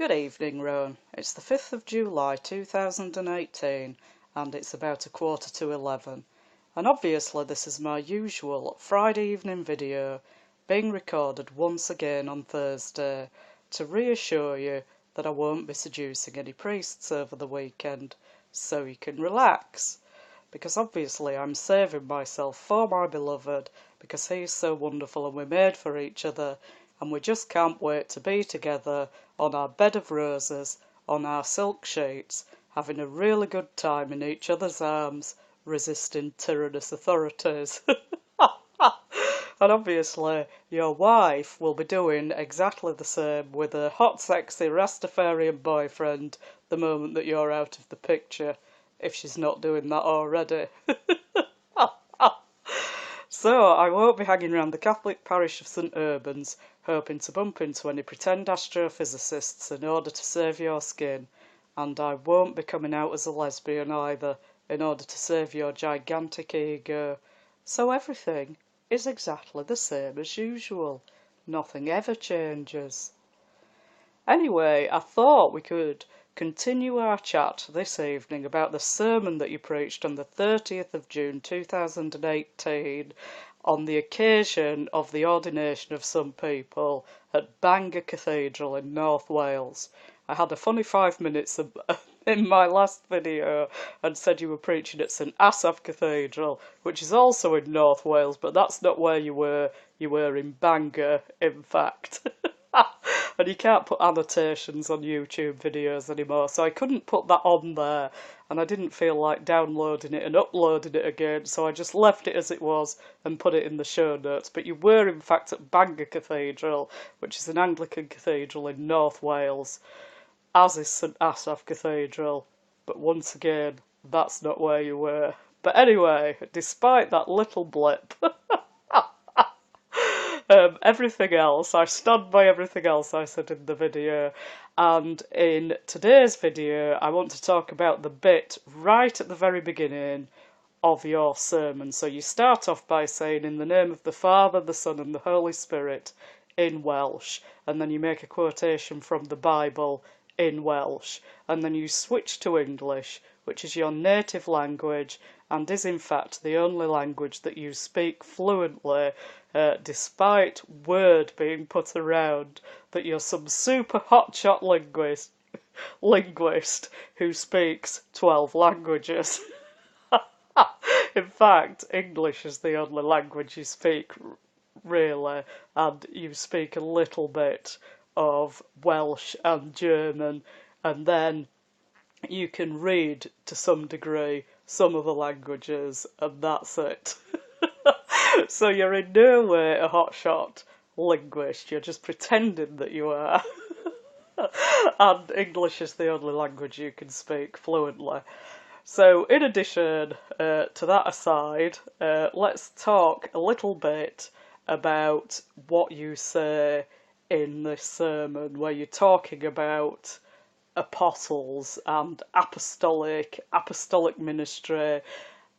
Good evening, Rowan. It's the 5th of July 2018 and it's about 11:15. And obviously this is my usual Friday evening video being recorded once again on Thursday to reassure you that I won't be seducing any priests over the weekend, so you can relax. Because obviously I'm saving myself for my beloved because he's so wonderful and we're made for each other and we just can't wait to be together on our bed of roses, on our silk sheets, having a really good time in each other's arms, resisting tyrannous authorities. And obviously your wife will be doing exactly the same with a hot, sexy Rastafarian boyfriend the moment that you're out of the picture, if she's not doing that already. So, I won't be hanging around the Catholic parish of St Urbans hoping to bump into any pretend astrophysicists in order to save your skin, and I won't be coming out as a lesbian either in order to save your gigantic ego. So everything is exactly the same as usual. Nothing ever changes. Anyway, I thought we could continue our chat this evening about the sermon that you preached on the 30th of June 2018 on the occasion of the ordination of some people at Bangor Cathedral in North Wales. I had a funny 5 minutes in my last video and said you were preaching at St Asaph Cathedral, which is also in North Wales, but that's not where you were. You were in Bangor, in fact. And you can't put annotations on YouTube videos anymore, so I couldn't put that on there, and I didn't feel like downloading it and uploading it again, so I just left it as it was and put it in the show notes. But you were in fact at Bangor Cathedral, which is an Anglican cathedral in North Wales, as is St Asaph Cathedral, but once again, that's not where you were. But anyway, despite that little blip, everything else, I stand by everything else I said in the video, and in today's video I want to talk about the bit right at the very beginning of your sermon. So you start off by saying, "In the name of the Father, the Son and the Holy Spirit," in Welsh, and then you make a quotation from the Bible in Welsh, and then you switch to English, which is your native language and is in fact the only language that you speak fluently, despite word being put around that you're some super hotshot linguist who speaks 12 languages. In fact, English is the only language you speak, really, and you speak a little bit of Welsh and German, and then you can read to some degree some of the languages, and that's it. So you're in no way a hotshot linguist, you're just pretending that you are. And English is the only language you can speak fluently. So in addition to that aside, let's talk a little bit about what you say in this sermon, where you're talking about apostles and apostolic ministry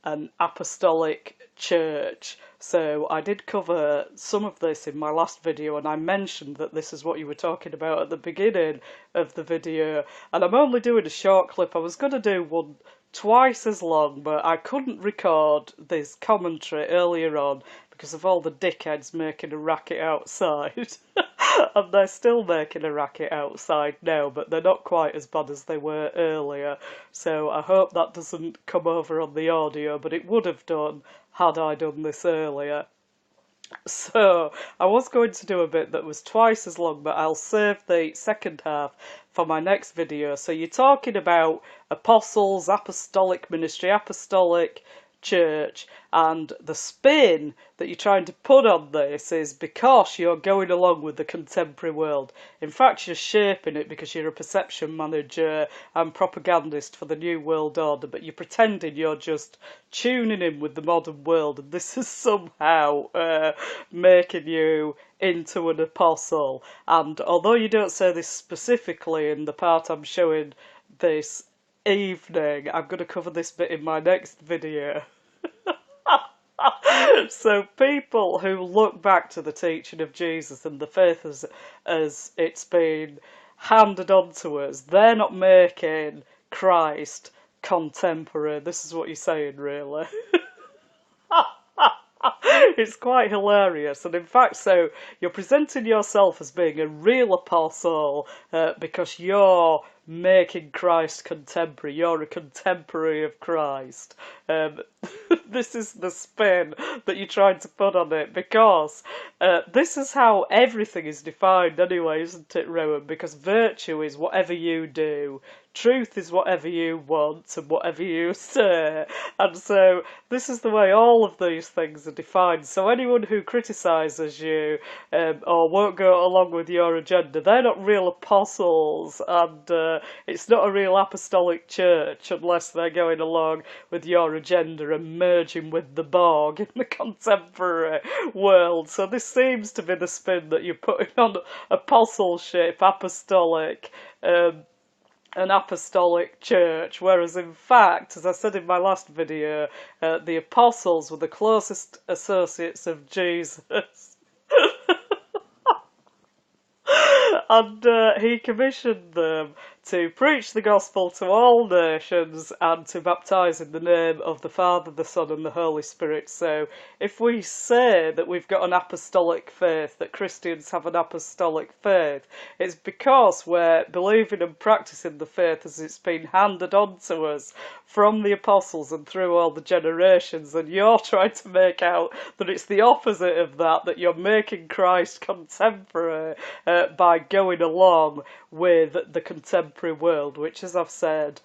and apostolic church. So I did cover some of this in my last video, and I mentioned that this is what you were talking about at the beginning of the video, and I'm only doing a short clip. I was going to do one twice as long, but I couldn't record this commentary earlier on because of all the dickheads making a racket outside. And they're still making a racket outside now, but they're not quite as bad as they were earlier. So I hope that doesn't come over on the audio, but it would have done had I done this earlier. So I was going to do a bit that was twice as long, but I'll save the second half for my next video. So you're talking about apostles, apostolic ministry, apostolic church, and the spin that you're trying to put on this is because you're going along with the contemporary world. In fact, you're shaping it because you're a perception manager and propagandist for the New World Order, but you're pretending you're just tuning in with the modern world, and this is somehow making you into an apostle. And although you don't say this specifically in the part I'm showing this evening, I'm going to cover this bit in my next video. So people who look back to the teaching of Jesus and the faith as it's been handed on to us. They're not making Christ contemporary. This is what you're saying, really. It's quite hilarious, and in fact, so you're presenting yourself as being a real apostle because you're making Christ contemporary. You're a contemporary of Christ. This is the spin that you're trying to put on it, because this is how everything is defined anyway, isn't it, Rowan? Because virtue is whatever you do, truth is whatever you want and whatever you say, and so this is the way all of these things are defined. So anyone who criticises you or won't go along with your agenda, they're not real apostles, and it's not a real apostolic church unless they're going along with your agenda and merging with the Borg in the contemporary world. So this seems to be the spin that you're putting on apostleship, apostolic, an apostolic church, whereas in fact, as I said in my last video, the apostles were the closest associates of Jesus. And he commissioned them to preach the gospel to all nations and to baptise in the name of the Father, the Son and the Holy Spirit. So if we say that we've got an apostolic faith, that Christians have an apostolic faith, it's because we're believing and practising the faith as it's been handed on to us from the apostles and through all the generations, and you're trying to make out that it's the opposite of that, that you're making Christ contemporary by going along with the contemporary world, which, as I've said,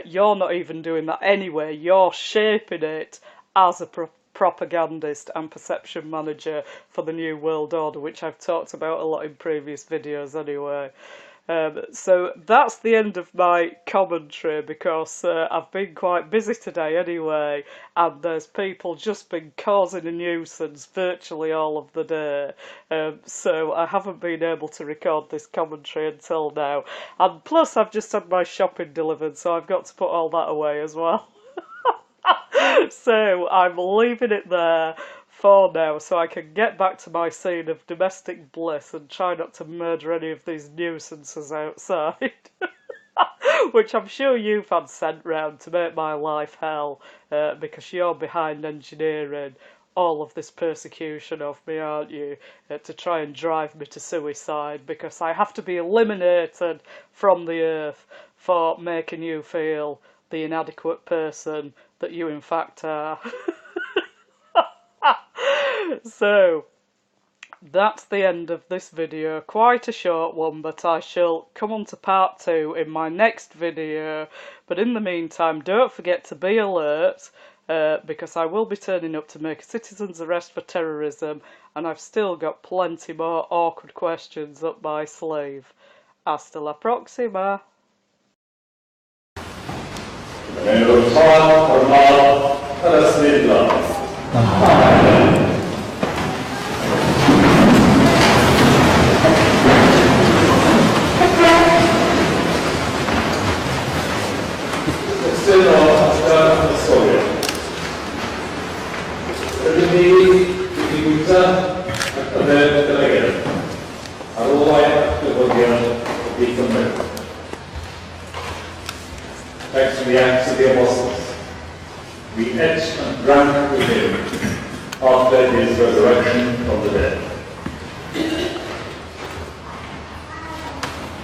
you're not even doing that anyway. You're shaping it as a propagandist and perception manager for the New World Order, which I've talked about a lot in previous videos anyway. So that's the end of my commentary, because I've been quite busy today anyway, and there's people just been causing a nuisance virtually all of the day, so I haven't been able to record this commentary until now, and plus I've just had my shopping delivered, so I've got to put all that away as well. So I'm leaving it there for now, so I can get back to my scene of domestic bliss and try not to murder any of these nuisances outside. Which I'm sure you've had sent round to make my life hell, because you're behind engineering all of this persecution of me, aren't you? To try and drive me to suicide, because I have to be eliminated from the earth for making you feel the inadequate person that you in fact are. So, that's the end of this video. Quite a short one, but I shall come on to part 2 in my next video. But in the meantime, don't forget to be alert, because I will be turning up to make a citizen's arrest for terrorism, and I've still got plenty more awkward questions up my sleeve. Hasta la próxima! In the name of the Father, and let us live love. Amen. Storia. Quindi difficoltà a vedere della guerra. Allora che vogliamo di commettere. Thanks to the acts of the apostles, we ate and drank with him after his resurrection from the dead.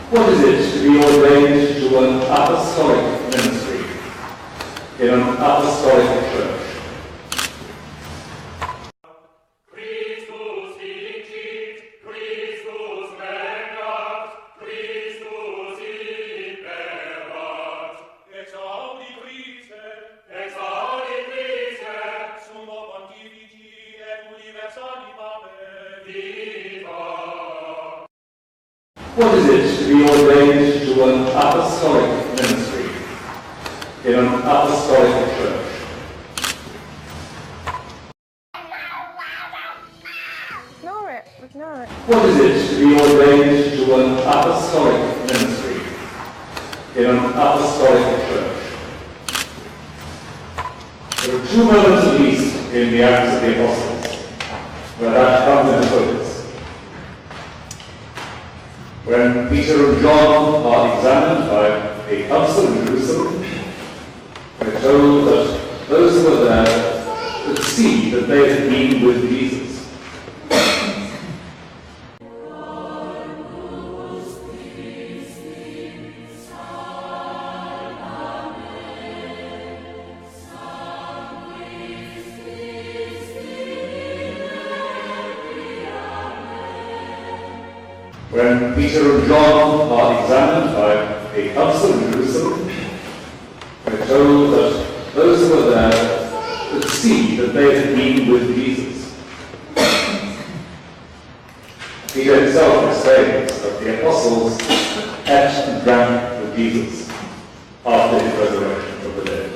What is it to be ordained to an apostolic ministry in an apostolic church? Christus Vincit, Christus Regnat, Christus Imperat. Exaudi Christe, summo pontifici et universalibus viva. What is it to be ordained to an apostolic ministry in an apostolic church? Ignore it. What is it to be ordained to an apostolic ministry in an apostolic church? There are two moments at least in the Acts of the Apostles where that comes into focus. When Peter and John are examined by a council in Jerusalem, we're told that those who were there could see that they had been with Jesus. When Peter and John are examined by a council in Jerusalem, we're told that those who were there could see that they had been with Jesus. Peter himself explains that the apostles ate and drank with Jesus after his resurrection from the dead.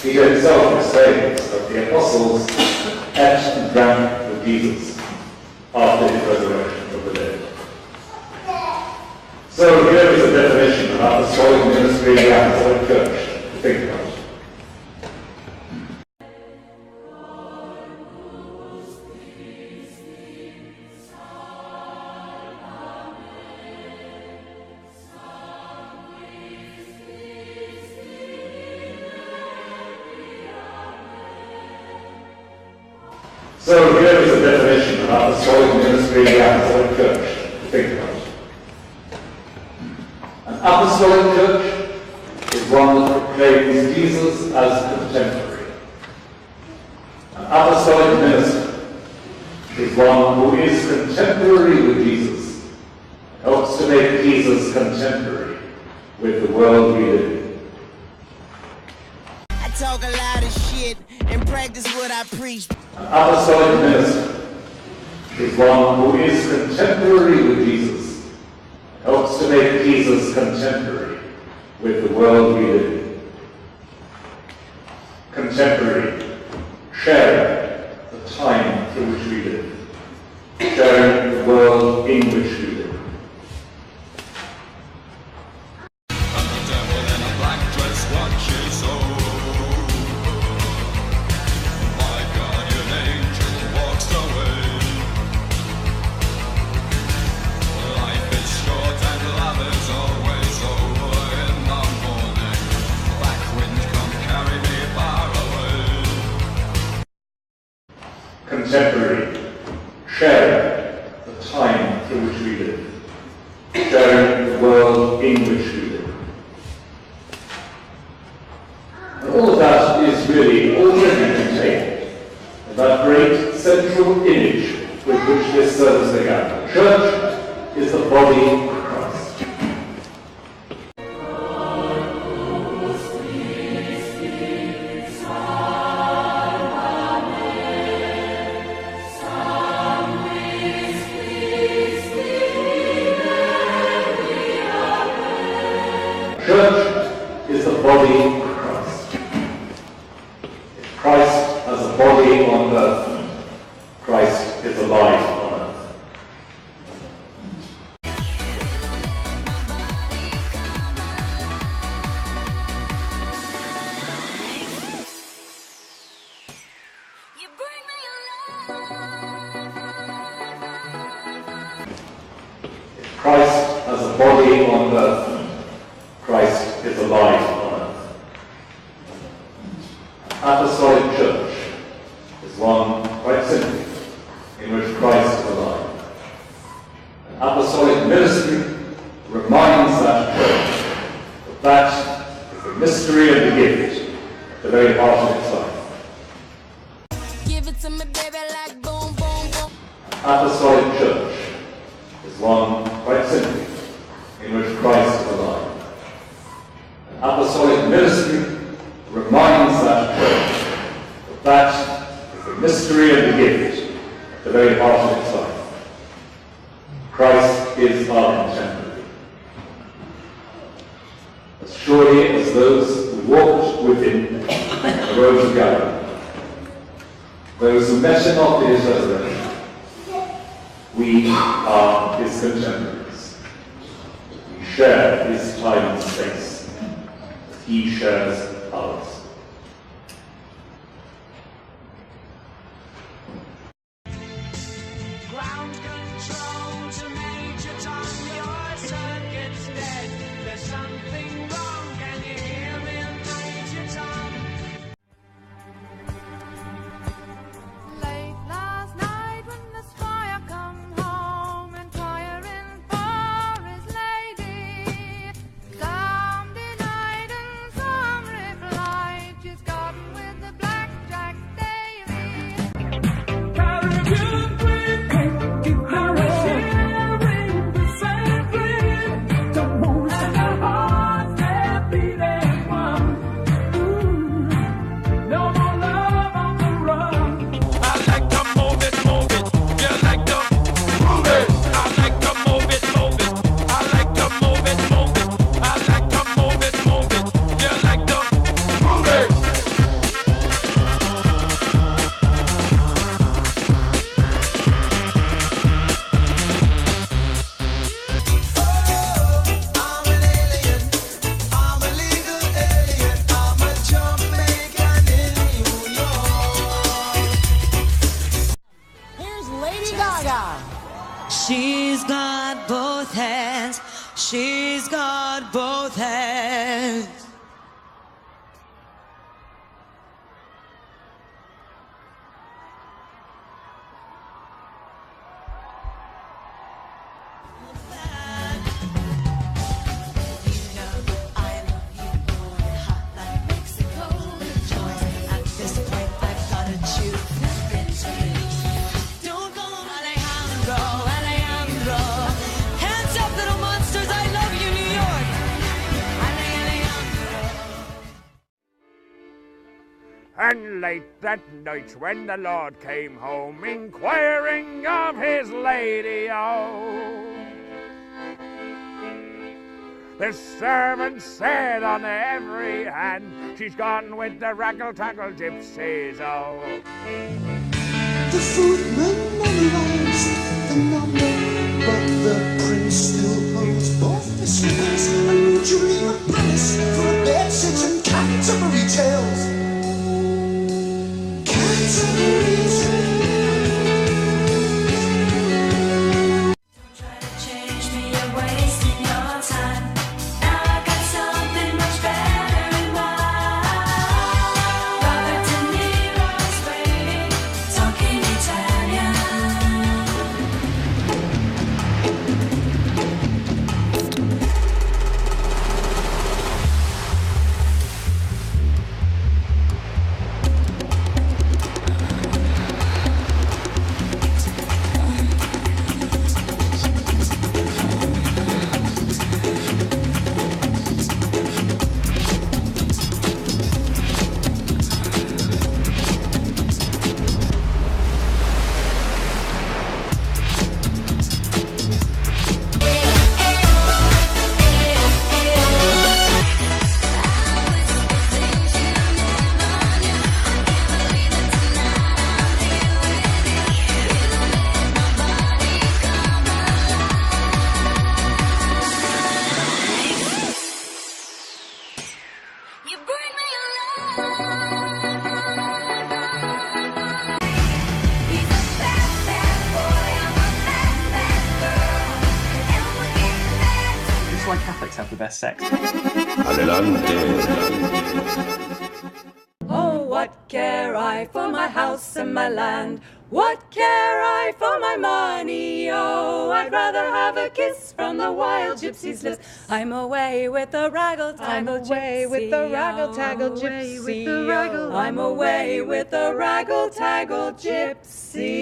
Peter himself explains that the apostles ate and drank with Jesus after his resurrection from the dead. So here is a definition of apostolic ministry in the Apostolic Church to think about. So here is a definition of apostolic ministry in the Apostolic Church to think about. An apostolic church is one that proclaims Jesus as contemporary. An apostolic minister is one who is contemporary with Jesus, helps to make Jesus contemporary with the world we live in. I talk a lot of shit and practice what I preach. An apostolic minister is one who is contemporary with Jesus, helps to make Jesus contemporary with the world we live in. Contemporary, sharing the time through which we live, sharing the world in which we live. And the devil in a black dress watches over. Contemporary, sharing the time through which we live, sharing the world in which we live. And all of that is really already contained in that great central image with which this service began. The church is the body of Christ. Church is the body of Christ. If Christ has a body on earth, Christ is alive on earth. If Christ has a body on earth, Christ is alive on earth. An apostolic church is one, quite simply, in which Christ is alive. An apostolic ministry reminds that church that that is the mystery and the gift at the very heart of its life. Give it to me, baby, like boom, boom, boom. An apostolic church is one, quite simply, in which Christ is alive. Apostolic ministry reminds that church that that is the mystery and the gift at the very heart of its life. Christ is our contemporary. As surely as those who walked with him on the road to Gaga, those who met him after his resurrection, We are his contemporaries. We share his time and space. He shares ours. Ground control to Major Tom, your circuit's dead. There's something wrong, can you hear me, Major Tom? Late last night when the squire come home, inquiring for his lady, some denied and some replied, she's gotten with the blackjack Davy. Caribbean queen, now we're sharing the same dream. The moves and our hearts, they're beating one. No more love on the run. I like to move it, move it. You like to move it. I like to move it, move it. I like to move it, move it. I like to move it, move it. You like to move it. I'm an alien, I'm a legal alien, I'm a Jamaican in New York. Here's Lady Gaga. She's got both hands, she's got both hands. Don't go, Alejandro, Alejandro. Hands up, little monsters, I love you, New York. Alejandro. And late that night when the Lord came home, inquiring of his lady, oh, the servant said on every hand, she's gone with the raggle-taggle gypsies, oh. The footman analyzed the number, but the prince still holds both the slippers. A new dream of promise for a bed-sitting Canterbury Tales. Canterbury Tales. Try to change me, you're wasting your time. Now I got something much better in mind. Robert De Niro's waiting, talking Italian. You bring me alive. He's a bad, bad boy. I'm a bad, bad girl. And we're getting back to This is why Catholics have the best sex. Oh, what care I for my house and my land? What care I for my money? Oh, I'd rather have a kiss from the wild gypsy's lips. I'm away with the raggle-taggle gypsy. I'm away with the raggle-taggle gypsy. I'm away with the raggle-taggle gypsy.